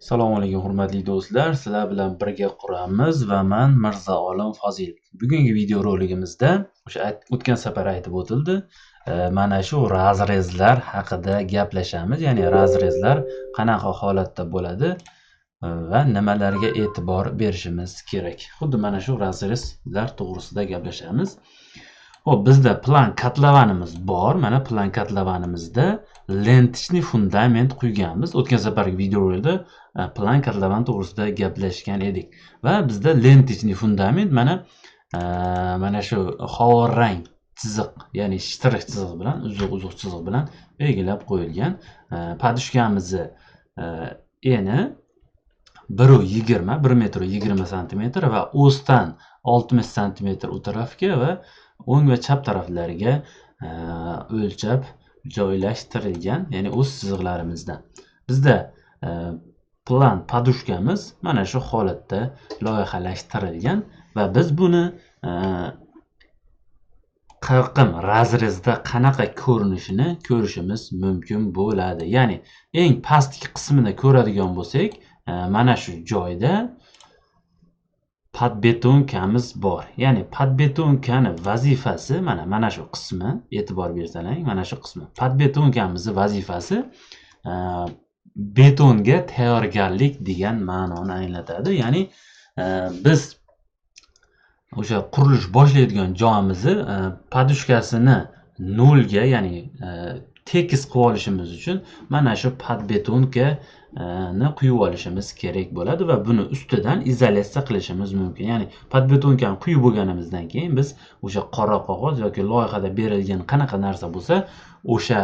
Assalomu alaykum hurmatli do'stlar. Sizlar bilan birga quramiz va men Mirza Olim Fozilov. Bugungi video roligimizda o'sha o'tgan safar aytib o'tildi. Mana shu razrezlar haqida gaplashamiz. Ya'ni razrezlar qanaqa holatda bo'ladi va nimalarga e'tibor berishimiz kerak. Xuddi mana shu razrezlar to'g'risida gaplashamiz. Xo'p, bizda plan katlavanimiz bor. Mana plan katlavanimizda lentichniy fundament quyganmiz. O'tgan safargi videolarda plan katlavan to'g'risida gaplashgan edik. Va bizda lentichniy fundament mana shu xovarrang chiziq, ya'ni shtrix chiziq bilan, uzuq chiziq bilan belgilab qo'yilgan. Podushkamizni eni 1.20 1 m 20 cm va o'stan 60 cm u tarafga va o'ng va chap taraflariga o'lchab joylashtirilgan, ya'ni o'z chiziqlarimizdan. Bizda plan podushkamiz mana shu holatda loyihalashtirilgan va biz buni qirqim razrezda qanaqa ko'rinishini ko'rishimiz mumkin bo'ladi. Ya'ni eng pastki qismini ko'radigan bo'lsak, mana shu joyda podbetonkamiz bor. Ya'ni podbetonkani vazifasi mana shu qismi, e'tibor bersalang, mana shu qismi. Podbetonkamizni vazifasi betonga tayyorgarlik degan ma'noni anglatadi. Ya'ni biz o'sha qurilish boshlaydigan joyimizni podushkasini nolga, ya'ni tekis qilib olishimiz uchun mana shu podbetonkani quyib olishimiz kerak bo'ladi va buni ustidan izolyatsiya qilishimiz mumkin. Ya'ni podbetonkani quyib bo'lganimizdan keyin biz o'sha qora qog'oz yoki loyihada berilgan qanaqa narsa bo'lsa, o'sha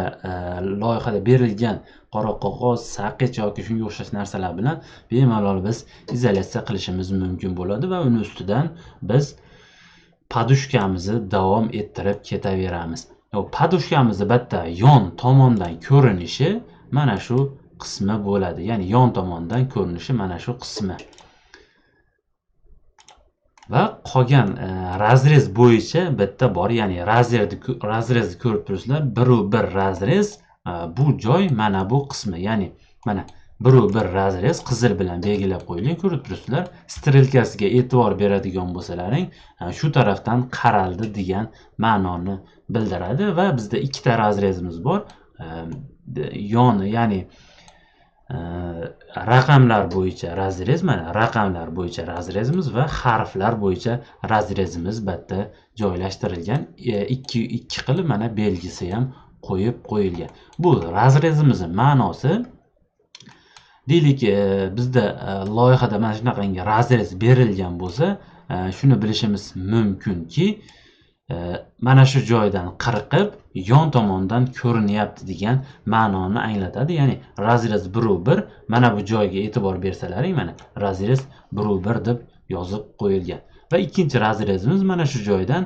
loyihada berilgan qora qog'oz, saqich yoki shunga o'xshash narsalar bilan bemalol biz izolyatsiya qilishimiz mumkin bo'ladi va uni ustidan biz podushkamizni davom ettirib ketaveramiz. Podushkamizni bitta yon tomondan ko'rinishi mana shu qismi bo'ladi. Ya'ni yon tomondan ko'rinishi mana shu qismi. Va qolgan razrez bo'yicha bitta bor, ya'ni razrezni ko'rib turibsizlar. 1/1 razrez bu joy mana bu qismi, ya'ni mana 1/1 razrez qizil bilan belgilab qo'yilgan, ko'rib turibsizlar. Strelkasiga e'tibor beradigan bo'lsalaring, shu tarafdan qaraldi degan ma'noni bildiradi va bizda ikkita razrezimiz bor. Yoni, ya'ni raqamlar bo'yicha razrez, mana raqamlar bo'yicha razrezimiz va harflar bo'yicha razrezimiz bitta joylashtirilgan. Ikki qilib mana belgisi ham qo'yib qo'yilgan. Bu razrezimizning ma'nosi, deylik, bizda loyihada mana shunaqangi razrez berilgan bo'lsa, shuni bilishimiz mumkinki, mana shu joydan qirqib yon tomondan ko'rinyapti degan ma'noni anglatadi. Ya'ni razrez 1/1 mana bu joyga e'tibor bersalaring, mana razrez 1/1 deb yozib qo'yilgan. Va ikkinchi razrezimiz mana shu joydan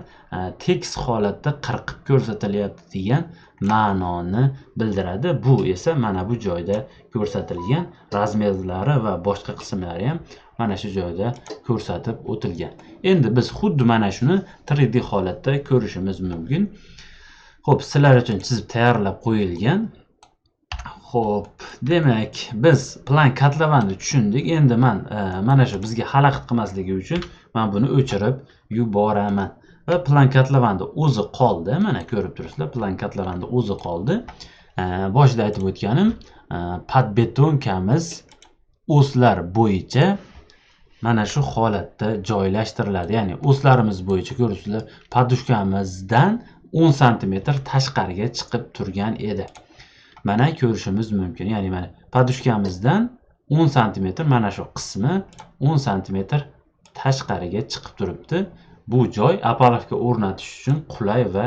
tekis holatda qirqib ko'rsatilyapti degan ma'noni bildiradi. Bu esa mana bu joyda ko'rsatilgan, razmerlari va boshqa qismlari ham mana shu joyda ko'rsatib o'tilgan. Endi biz xuddi mana shuni 3D holatda ko'rishimiz mumkin. Xo'p, sizlar uchun chizib tayyorlab qo'yilgan. Xo'p, demak, biz plan katlavanni tushundik. Endi mana shu bizga xalaqit qilmasligi uchun men buni o'chirib yuboraman. Va plan katlavanni o'zi qoldi. Mana ko'rib turibsizlar, plan katlavanni o'zi qoldi. Boshida aytib o'tganim, podbetonkamiz o'slar bo'yicha mana shu holatda joylashtiriladi. Ya'ni o'slarimiz bo'yicha ko'ribsizlar, podushkamizdan 10 cm tashqariga chiqib turgan edi. Mana ko'rishimiz mumkin. Ya'ni mana podushkamizdan 10 cm mana shu qismi 10 cm tashqariga chiqib turibdi. Bu joy apparatga o'rnatish uchun qulay va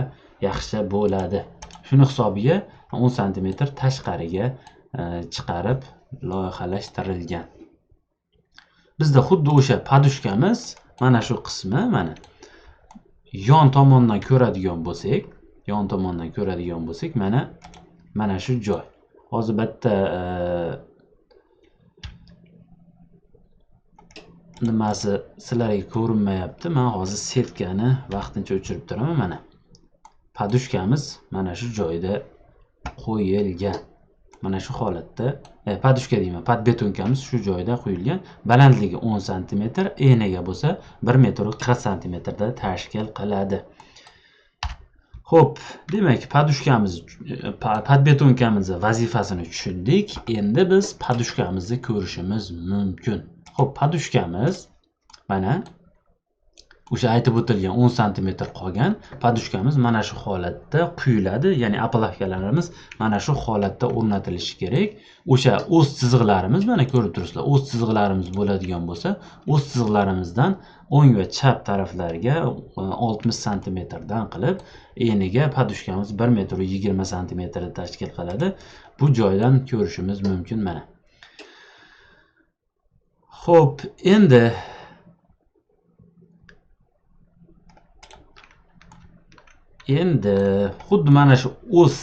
yaxshi bo'ladi. Shuni hisobiga 10 cm tashqariga chiqarib loyihalashtirilgan. Bizda xuddi o'sha podushkamiz mana shu qismi, mana yon tomondan ko'radigan bo'lsak, mana shu joy. Hozir bitta nimasi sizlarga ko'rinmayapti. Men hozir setkani vaqtincha o'chirib turaman. Mana podushkamiz mana shu joyda qo'yilgan. mana shu holatda podushka deyman, podbetonkamiz shu joyda quyilgan. Balandligi 10 sm, eniga bo'lsa 1 m 40 cm da tashkil qiladi. Xo'p, demak, podbetonkamizni vazifasini tushundik. Endi biz podushkamizni ko'rishimiz mumkin. Xo'p, podushkamiz mana o'sha aytib o'tilgan 10 cm qolgan podushkamiz mana shu holatda quyiladi. Ya'ni apalafkalarimiz mana shu holatda o'rnatilishi kerak. O'sha o'z chiziqlarimiz mana ko'rib turibsizlar. O'z chiziqlarimiz bo'ladigan bo'lsa, o'z chiziqlarimizdan o'ng va chap taraflariga 60 cm dan qilib, eniga podushkamiz 1 m 20 cm tashkil qiladi. Bu joydan ko'rishimiz mumkin mana. Xo'p, endi xuddi mana shu o'z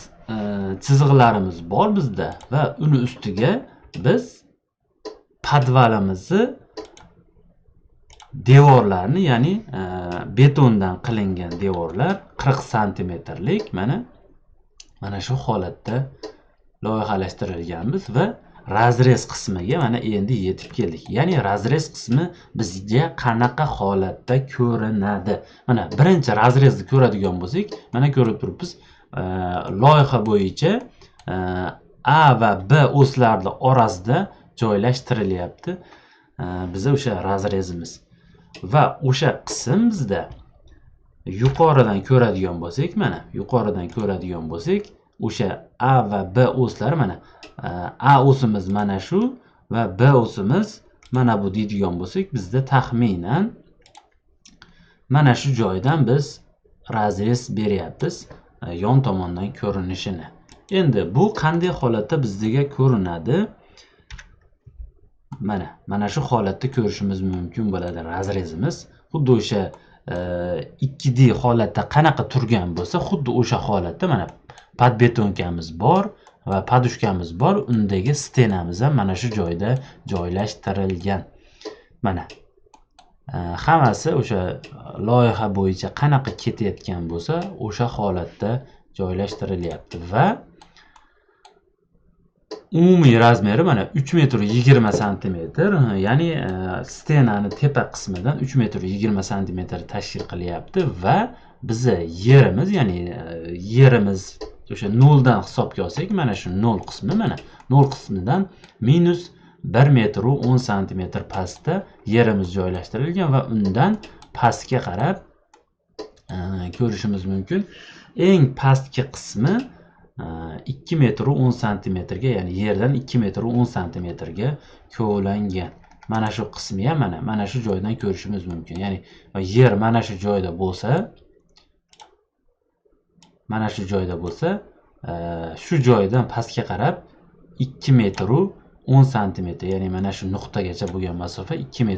chiziqlarimiz bor bizda va uni ustiga biz podvalimizni devorlarni, ya'ni betondan qilingan devorlar 40 santimetrlik mana shu holatda loyihalashtirilganmiz va razrez qismiga mana endi yetib keldik. Ya'ni razrez qismi bizga qanaqa holatda ko'rinadi? Mana birinchi razrezni ko'radigan bo'lsak, mana ko'rib turibmiz, loyiha bo'yicha A va B o'slarning orasida joylashtirilyapti. Biza o'sha razrezimiz va o'sha qism bizda yuqoridan ko'radigan bo'lsak, mana yuqoridan ko'radigan bo'lsak, o'sha A va B o'slari mana A o'simiz mana shu va B o'simiz mana bu deydigan bo'lsak, bizda taxminan mana shu joydan biz razrez beryapmiz yon tomondan ko'rinishini. Endi bu qanday holatda bizga ko'rinadi? Mana shu holatda ko'rishimiz mumkin bo'ladi razrezimiz. Xuddi o'sha 2D holatda qanaqa turgan bo'lsa, xuddi o'sha holatda mana podbetonkamiz bor va podushkamiz bor. Undagi stenamiz ham mana shu joyda joylashtirilgan. Mana hammasi o'sha loyiha bo'yicha qanaqa ketayotgan bo'lsa, o'sha holatda joylashtirilyapti va umumiy razmeri mana 3 m 20 cm, ya'ni stenani tepa qismidan 3 m 20 cm tashkil qilyapti va bizi yerimiz, ya'ni yerimiz o'sha 0 dan hisobga olsak, mana shu 0 qismi, mana 0 qismidan minus 1 m 10 cm pastda yerimiz joylashtirilgan va undan pastga qarab ko'rishimiz mumkin. Eng pastki qismi 2 m 10 cm ga, ya'ni yerdan 2 m 10 cm ga kovlangan. Mana shu qismi ham mana shu joydan ko'rishimiz mumkin. Ya'ni yer mana shu joyda bo'lsa, shu joydan pastga qarab 2 m 10 cm, ya'ni mana shu nuqtagacha bo'lgan masofa 2 m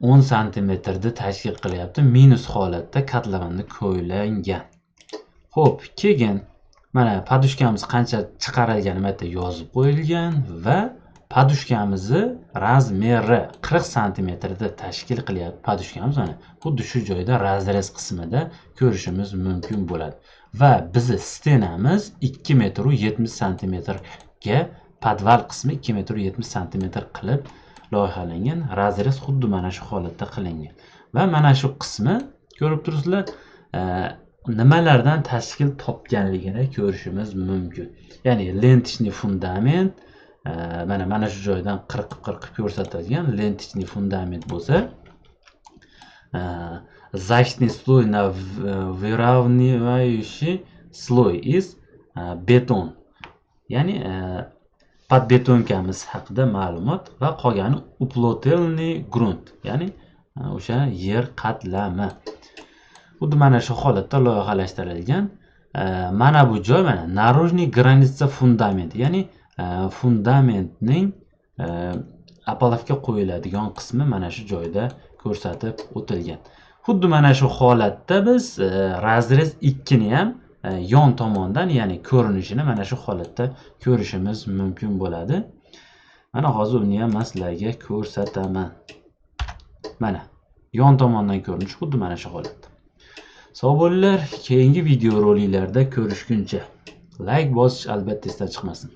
10 cm da tashkil qilyapti. Minus holatda katlavanda kovlangan. Xo'p, keyin mana podushkamiz qancha chiqarilgani yerda yozib qo'yilgan va podushkamizni razmeri 40 cm da tashkil qilyapti. Podushkamiz mana xuddi shu joyda razrez qismida ko'rishimiz mumkin bo'ladi. Va bizni stenamiz 2 m 70 cm ga, podval qismi 2 m 70 cm qilib loyihalangan. Razrez xuddi mana shu holatda qilingan. Va mana shu qismi ko'rib turibsizlar, nimalardan tashkil topganligini ko'rishimiz mumkin. Ya'ni lentichniy fundament, mana shu joydan 40 ko'rsatilgan lentichniy fundament bo'lsa, защитный слой на выравнивающий слой из beton. Ya'ni podbetonkamiz haqida ma'lumot va qolgani uplotельный grunt, ya'ni o'sha yer qatlami. Xuddi mana shu holatda loyihalashtirilgan. Mana bu joy mana наружный граница fundamenti, ya'ni fundamentning apalavka qo'yiladigan qismi mana shu joyda ko'rsatib o'tilgan. Xuddi mana shu holatda biz razrez 2 ni ham yon tomondan, ya'ni ko'rinishini mana shu holatda ko'rishimiz mumkin bo'ladi. Mana hozir uni ham sizlarga ko'rsataman. Mana yon tomondan ko'rinishi xuddi mana shu holatda. Sog' bo'linglar, keyingi videoroliklarda ko'rishguncha. Like bosish albatta esdan chiqmasin.